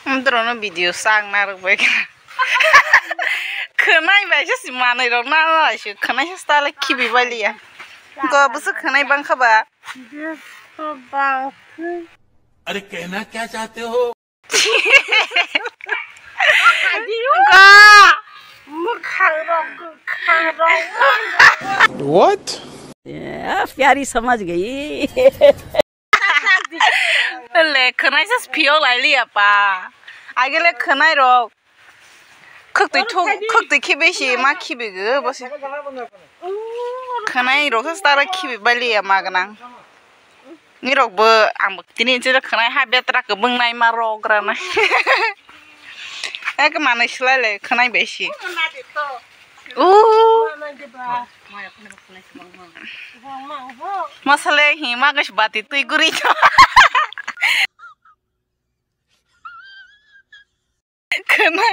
Drone video sang na rồi vậy. Khởi nay vậy chứ gì mà này đâu na lại chứ khởi nay chứ ta lại khi bị vậy liền. Có bữa khởi nay băng không bà? Băng. अरे कहना क्या चाहते हो? What? प्यारी समझ गई ले खनाय से पियो लाई लिया पा आगे ले खनाय रो खक्तै खिबेसी मा खिबेगो बस खनाय रो से तारा खिबे बालिया मागना नि रोबो आं तिनि जे खनाय हा बेत्राखौ बुंनाय मा रग्राना एक माने सलायले खनाय बेसी मसले हिमा गश बाती तुई गुरी खना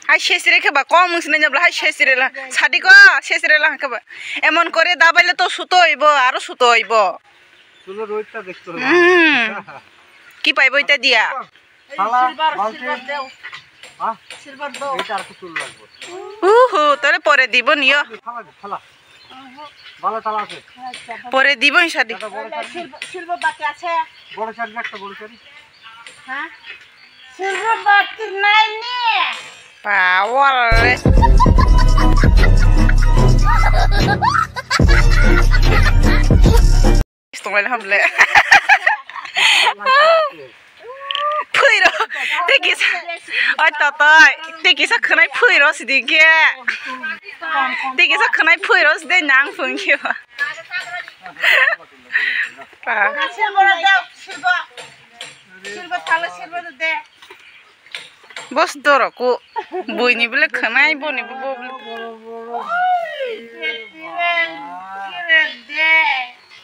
हाय शेसरे के बा कम मुसने जबला हाय शेसरे ला साडी को शेसरे ला के बा एमन करे दाबाइले तो सुतो हइबो आरो सुतो हइबो चलो रोइता देखतो की पाइबो इता दिया हां सिल्वर दो এটা আর কিছু লাগবে উহু তরে পরে দিব নিও ফালা ভালো তালা আছে পরে দিব সাদি सिल्वर बाकी আছে বড় চারি একটা বড় চারি হ্যাঁ सिल्वर बाकी নাই নি পাওয়ার রে Stående hamle. Pyro. Tekis. Oi tatai. Tekis khnai pyro sidike. Tekis khnai pyro side nang phungyo. Pa. Silver दे सिल्वर थाला सिल्वर दे Bos doroko boyni bile khnai boni bo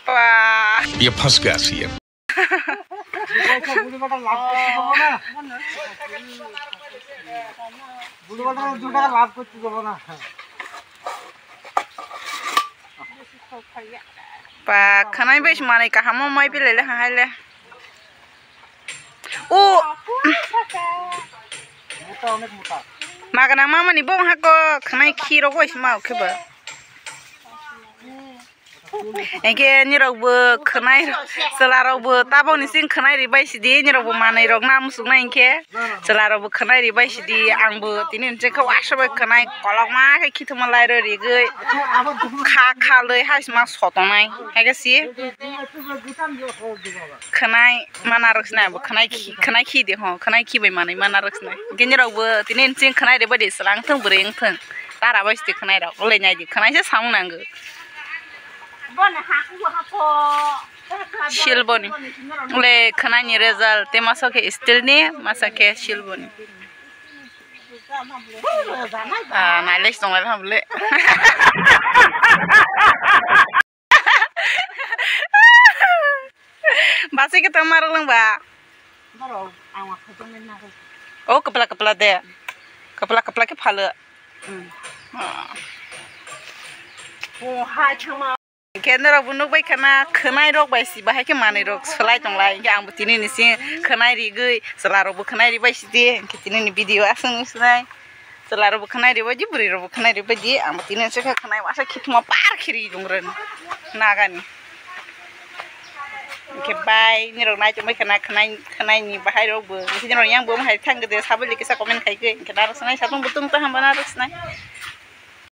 pa. ये फंस गया सीएम বুড়োটা 2 টাকা লাভ করতে যাব না Pa khanai besh mane ka hamo mai bile le haile. O মোটা অনেক মোটা magana mama ni bong hako khanai khiro ko isma kheba. Eke nirobo khanai selarobo taboni sing khanai ri baisidi nirobo manai rok nam sugna inke selarobo khanai ri baisidi angbo tinin je ka wasaba khanai kolokma ke khituma lairo ri gei kha lei hasma sotonai ege si khanai mana roksna bo khanai khi de ho khanai khi bai manai mana roksna ke nirobo tinin sing khanai ri badi selang thung bureng thung tara baisidi khanai rok le nyai di khanai se saung nang Shilboni. Le khanani result te masake still ni masake shilboni. Ah, nailesh tong alhamle. Basi ke tamar lang ba? Oh, kepala de. Kepala ke phala. Oh, ha chama Kenara bunuk bai kana khnai rok bai si bahai ke manai rok solai tonglai ke ang butini ni si khnai ri gei selaro bu khnai ri bai si de ke tini ni video asung sunai selaro bu khnai ri bai ji buri ro bu khnai ri bai ji ang butini se ka khnai wasa khitma par khiri jungren nagani ke bai ni rok nai chumai kana khnai ni bahai rok bu ni rok yang bu mai thang ge de sabali ke sa comment kai ge ke dar sunai satung butung ta hambana rok sunai